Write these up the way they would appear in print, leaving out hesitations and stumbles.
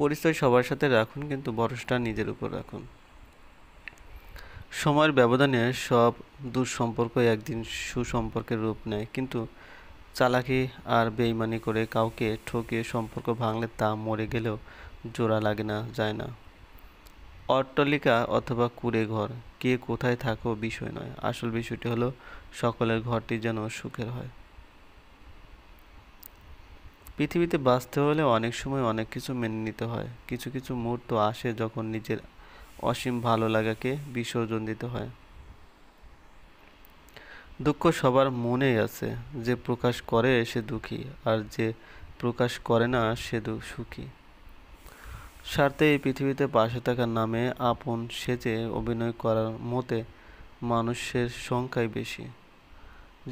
পরিচয় সবার সাথে রাখুন, কিন্তু ভরসাটা নিজের উপর রাখুন। সময়ের ব্যবধানে সব দুঃসম্পর্কই একদিন সুসম্পর্কের রূপ নেয়, কিন্তু চালাকি আর বেইমানি করে কাউকে ঠকিয়ে সম্পর্ক ভাঙলে তা মরে গেলেও জোড়া লাগে না, যায় না। অট্টালিকা অথবা কুঁড়ে ঘর, কে কোথায় থাকো বিষয় নয়, আসল বিষয়টি হলো সকলের ঘরটি যেন সুখের হয়। পৃথিবীতে বাঁচতে হলে অনেক সময় অনেক কিছু মেনে নিতে হয়। কিছু কিছু মুহূর্ত আসে যখন নিজের অসীম ভালো লাগাকে বিসর্জন দিতে হয়। দুঃখ সবার মনেই আছে, যে প্রকাশ করে সে দুঃখী, আর যে প্রকাশ করে না সে সুখী। স্বার্থে এই পৃথিবীতে পাশে থাকার নামে আপন সেজে অভিনয় করার মতে মানুষের সংখ্যাই বেশি।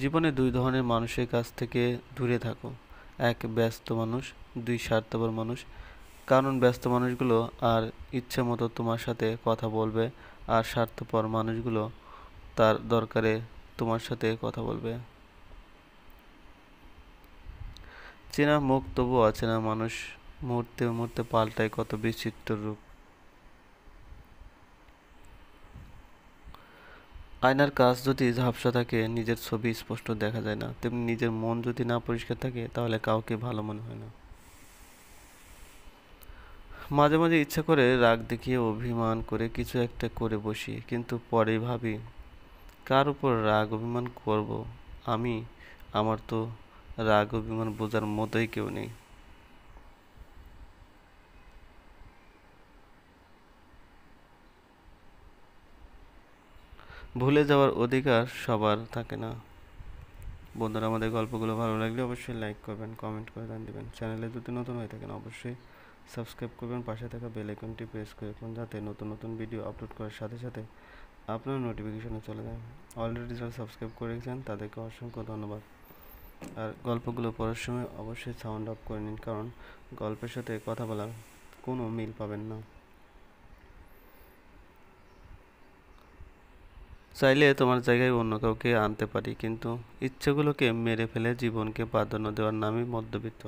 জীবনে দুই ধরনের মানুষের কাছ থেকে দূরে থাকো, এক ব্যস্ত মানুষ, দুই স্বার্থপর মানুষ। কারণ ব্যস্ত মানুষগুলো আর ইচ্ছে মতো তোমার সাথে কথা বলবে, আর স্বার্থপর মানুষগুলো তার দরকারে তোমার সাথে কথা বলবে। চেনা মুখ তবু অচেনা মানুষ, মুহূর্তে মুহূর্তে পাল্টায় কত বিচিত্র রূপ। আয়নার কাছ যদি ঝাপসা থাকে, নিজের ছবি স্পষ্ট দেখা যায় না, তেমনি নিজের মন যদি না পরিষ্কার থাকে, তাহলে কাউকে ভালো মনে হয় না। মাঝে মাঝে ইচ্ছা করে রাগ দেখিয়ে অভিমান করে কিছু একটা করে বসি, কিন্তু পরে ভাবি, কার উপর রাগ অভিমান করব আমি? আমার তো রাগ অভিমান বোঝার মতোই কেউ নেই। ভুলে যাওয়ার অধিকার সবার থাকে না। বন্ধুরা, আমাদের গল্পগুলো ভালো লাগলে অবশ্যই লাইক করবেন, কমেন্ট করে দিবেন। চ্যানেলে যদি নতুন হয়ে থাকেন অবশ্যই সাবস্ক্রাইব করবেন, পাশে থাকা বেল আইকনটি প্রেস করে রাখুন, যাতে নতুন নতুন ভিডিও আপলোড করার সাথে সাথে আপনার নোটিফিকেশনে চলে যায়। অলরেডি যারা সাবস্ক্রাইব করে রেখেছেন তাদেরকে অসংখ্য ধন্যবাদ। আর গল্পগুলো পড়ার সময় অবশ্যই সাউন্ড অফ করে নিন, কারণ গল্পের সাথে কথা বলার কোনো মিল পাবেন না। চাইলে তোমার জায়গায় অন্য কাউকে আনতে পারি, কিন্তু ইচ্ছেগুলোকে মেরে ফেলে জীবনকে প্রাধান্য দেওয়ার নামই মধ্যবিত্ত।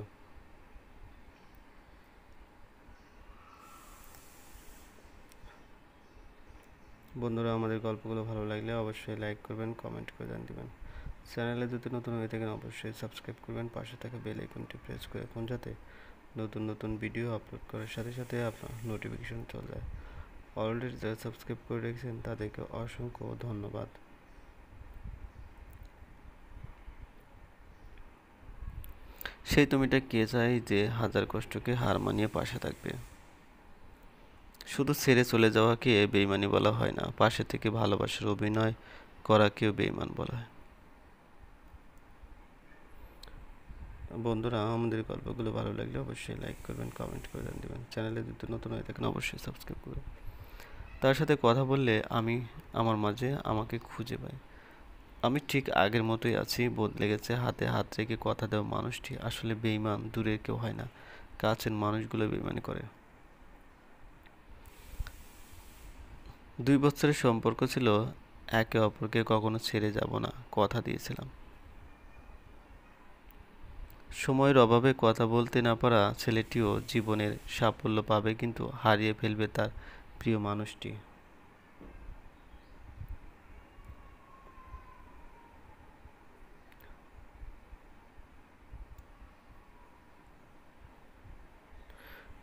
বন্ধুরা, আমাদের গল্পগুলো ভালো লাগলে অবশ্যই লাইক করবেন, কমেন্ট করে দিবেন। চ্যানেলে যদি নতুন হয়ে থাকেন অবশ্যই সাবস্ক্রাইব করবেন, পাশে থাকা বেল আইকনটি প্রেস করে রাখুন, যাতে নতুন নতুন ভিডিও আপলোড করার সাথে সাথে আপনার নোটিফিকেশন চলে যায়। অলরেডি যারা সাবস্ক্রাইব করে রেখেছেন তাদেরকে অসংখ্য ধন্যবাদ। সেই তুমিটা কে চাই যে হাজার কষ্টকে হার মানিয়ে পাশে থাকবে? শুধু ছেড়ে চলে যাওয়াকে বেইমানি বলা হয় না, পাশে থেকে ভালোবাসার অভিনয় করাকেও বেইমান বলা হয়। বন্ধুরা, আমাদের গল্পগুলো ভালো লাগলে অবশ্যই লাইক করবেন, কমেন্ট করে দিবেন। চ্যানেলে যদি নতুন হয়ে থাকেন অবশ্যই সাবস্ক্রাইব করবেন। তার সাথে কথা বললে আমি আমার মাঝে আমাকে খুঁজে পাই। আমি ঠিক আগের মতোই আছি, বদলে গেছে হাতে হাত রেখে কথা দেওয়া মানুষটি আসলে বেইমান দূরের কেউ হয় না, কাছের মানুষগুলো বেইমানি করে। 2 বছরের সম্পর্ক ছিল, একে অপরকে কখনো ছেড়ে যাব না কথা দিয়েছিলাম। সময়ের অভাবে কথা বলতে না পারা ছেলেটিও জীবনের সাফল্য পাবে, কিন্তু হারিয়ে ফেলবে তার প্রিয় মানুষটি।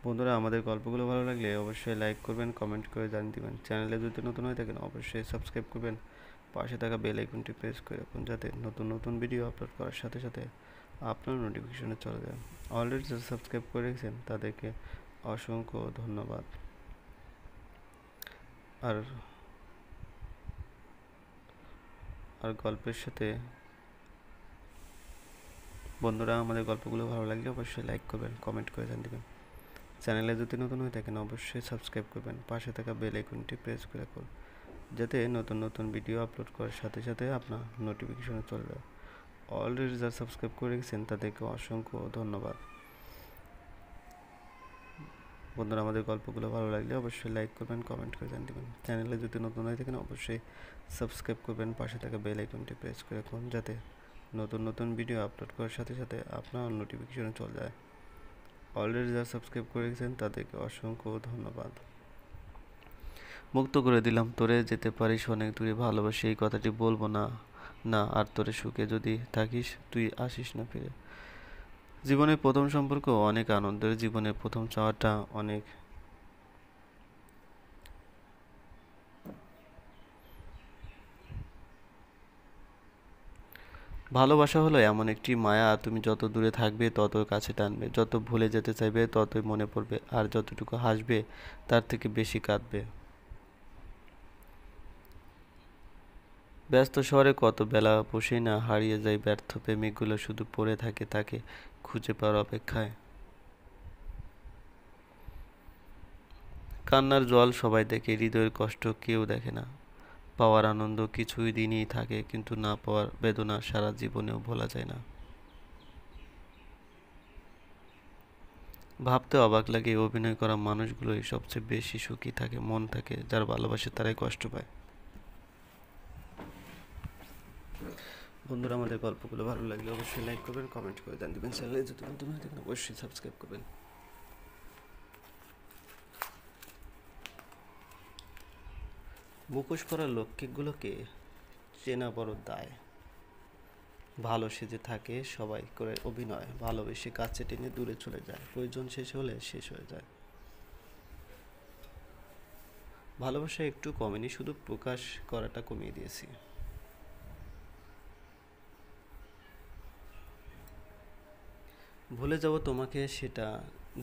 বন্ধুরা, আমাদের গল্পগুলো ভালো লাগলে অবশ্যই লাইক করবেন, কমেন্ট করে জানিয়ে দিবেন। চ্যানেলে যদি নতুন হয়ে থাকেন অবশ্যই সাবস্ক্রাইব করবেন, পাশে থাকা বেল আইকনটি প্রেস করে রাখুন, যাতে নতুন নতুন ভিডিও আপলোড করার সাথে সাথে আপনার নোটিফিকেশনে চলে যায়। অলরেডি যারা সাবস্ক্রাইব করে রেখেছেন তাদেরকে অসংখ্য ধন্যবাদ। আর আর গল্পের সাথে বন্ধুরা, আমাদের গল্পগুলো ভালো লাগলে অবশ্যই লাইক করবেন, কমেন্ট করে জানিয়ে দেবেন। চ্যানেলে যদি নতুন হয়ে থাকেন অবশ্যই সাবস্ক্রাইব করবেন, পাশে থাকা বেল আইকনটি প্রেস করে রাখুন, যাতে নতুন নতুন ভিডিও আপলোড করার সাথে সাথে আপনার নোটিফিকেশনে চলে যায়। অলরেডি যারা সাবস্ক্রাইব করে রেখেছেন তাদেরকে অসংখ্য ধন্যবাদ। বন্ধুরা, আমাদের গল্পগুলো ভালো লাগলে অবশ্যই লাইক করবেন, কমেন্ট করে জানিয়ে দেবেন। চ্যানেলে যদি নতুন হয়ে থাকেন অবশ্যই সাবস্ক্রাইব করবেন, পাশে থাকা বেল আইকনটি প্রেস করে রাখুন, যাতে নতুন নতুন ভিডিও আপলোড করার সাথে সাথে আপনার নোটিফিকেশনে চলে যায়। অলরেডি যারা সাবস্ক্রাইব করে রেখেছেন তাদেরকে অসংখ্য ধন্যবাদ। মুক্ত করে দিলাম, তোরে যেতে পারিস অনেক দূরে, ভালোবাসি এই কথাটি বলবো না, না আর তোরে সুখে যদি থাকিস তুই আসিস না ফিরে। জীবনের প্রথম সম্পর্ক অনেক আনন্দের, জীবনের প্রথম চাওয়াটা অনেক ভালোবাসা হলো এমন একটি মায়া, তুমি যত দূরে থাকবে তত কাছে টানবে, যত ভুলে যেতে চাইবে ততই মনে পড়বে, আর যতটুকু হাসবে তার থেকে বেশি কাঁদবে। ব্যস্ত শহরে কত বেলা বসেই না হারিয়ে যায় ব্যর্থ প্রেমিকগুলো, শুধু পড়ে থাকে তাকে খুঁজে পাওয়ার অপেক্ষায়। কান্নার জল সবাই দেখে, হৃদয়ের কষ্ট কেউ দেখে না। পাওয়ার আনন্দ কিছুই দিনই থাকে, কিন্তু না পাওয়ার বেদনা সারা জীবনেও ভোলা যায় না। ভাবতে অবাক লাগে, অভিনয় করা মানুষগুলোই সবচেয়ে বেশি সুখী থাকে, মন থাকে যার ভালোবাসে তারাই কষ্ট পায়। বন্ধুরা, আমাদের গল্পগুলো ভালো লাগলে অবশ্যই লাইক করবেন, কমেন্ট করে জানিয়ে দেবেন, চ্যানেলে যদি নতুন হয়ে থাকেন অবশ্যই সাবস্ক্রাইব করবেন। মুখোশ পরা লক্ষ্মীগুলোকে চেনা বড় দায়। ভালো সেজে থাকে সবাই, করে অভিনয়, ভালোবেসে কাছে টেনে দূরে চলে যায়, প্রয়োজন শেষ হলে শেষ হয়ে যায়। ভালোবাসা একটু কমেনি, শুধু প্রকাশ করাটা কমিয়ে দিয়েছি। ভুলে যাব তোমাকে সেটা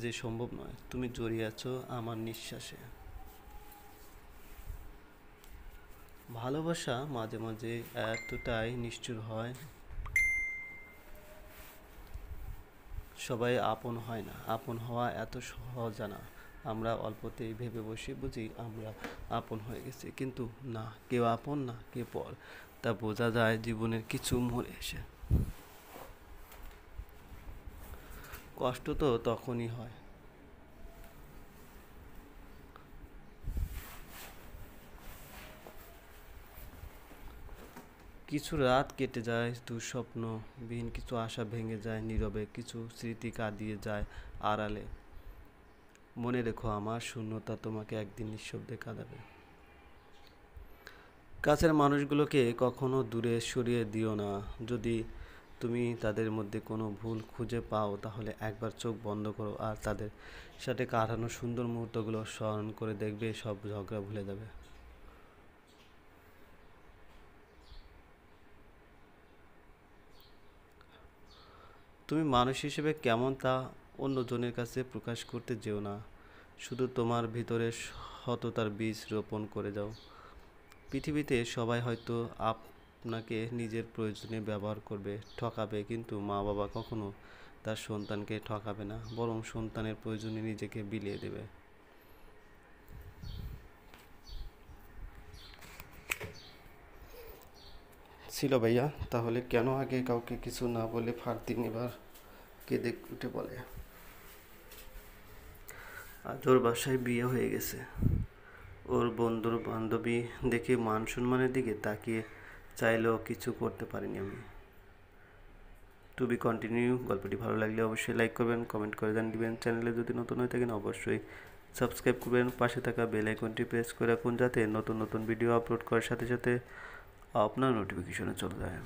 যে সম্ভব নয়, তুমি জড়িয়ে আছো আমার নিঃশ্বাসে। ভালোবাসা মাঝে মাঝে এতটাই নিষ্ঠুর হয়, সবাই আপন হয় না, আপন হওয়া এত সহজ না। আমরা অল্পতেই ভেবে বসে বুঝি আমরা আপন হয়ে গেছি, কিন্তু না, কেউ আপন না, কে পর তা বোঝা যায় জীবনের কিছু মোড়ে এসে। কষ্ট তো তখনই হয় কিছু রাত কেটে যায় দুঃস্বপ্নবিহীন, কিছু আশা ভেঙে যায় নীরবে, কিছু স্মৃতি কাঁদিয়ে যায় আড়ালে। মনে রেখো আমার শূন্যতা তোমাকে একদিন নিঃশব্দে কাঁদাবে। কাছের মানুষগুলোকে কখনো দূরে সরিয়ে দিও না, যদি তুমি তাদের মধ্যে কোনো ভুল খুঁজে পাও তাহলে একবার চোখ বন্ধ করো আর তাদের সাথে কাটানো সুন্দর মুহূর্তগুলো স্মরণ করে দেখবে, সব ঝগড়া ভুলে যাবে। তুমি মানুষ হিসেবে কেমন তা অন্যজনের কাছে প্রকাশ করতে যেও না, শুধু তোমার ভিতরে সততার বীজ রোপণ করে যাও। পৃথিবীতে সবাই হয়তো আপনাকে নিজের প্রয়োজনে ব্যবহার করবে, ঠকাবে, কিন্তু মা বাবা কখনো তার সন্তানকে ঠকাবে না, বরং সন্তানের প্রয়োজনে নিজেকে বিলিয়ে দেবে। ছিল ভাইয়া, তাহলে কেন আগে কাউকে কিছু না বলে ফার দিন এবার কেঁদে উঠে বলে আজ ওর বাসায় বিয়ে হয়ে গেছে। ওর বন্ধুর বান্ধবী দেখে মান সম্মানের দিকে তাকিয়ে চাইলেও কিছু করতে পারিনি আমি। To be continue. গল্পটি ভালো লাগলে অবশ্যই লাইক করবেন, কমেন্ট করে জানিয়ে দিবেন, চ্যানেলে যদি নতুন হয়ে থাকেন অবশ্যই সাবস্ক্রাইব করবেন, পাশে থাকা বেল আইকনটি প্রেস করে রাখুন যাতে নতুন নতুন ভিডিও আপলোড করার সাথে সাথে আপনার নোটিফিকেশনে চলে যায়।